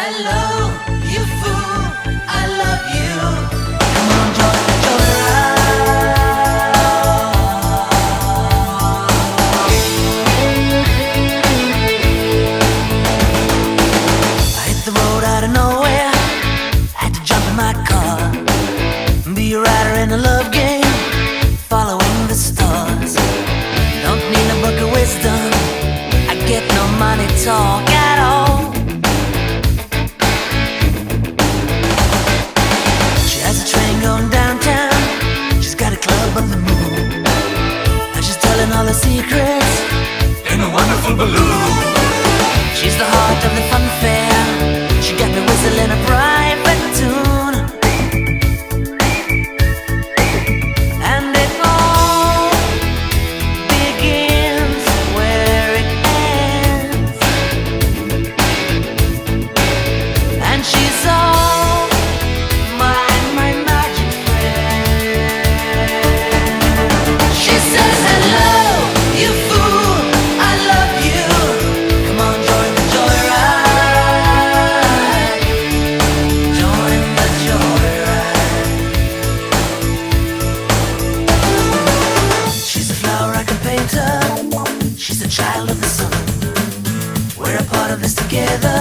Hello, you fool, I love you. Come on, join the joyride. I hit the road out of nowhere, had to jump in my car, be a rider in a love game, following the stars. Don't need a book of wisdom, I get no money talk at all. She has a train going downtown, she's got a club on the moon, and she's telling all her secrets in a wonderful balloon. She's the heart of the fun fair, she got me whistling a private tune. And it all begins where it ends, and she's all my magic friend. She says, hello, you fool, I love you. Come on, join the joyride. Join the joyride. She's a flower I can paint her, she's a child of the sun. We're a part of this together.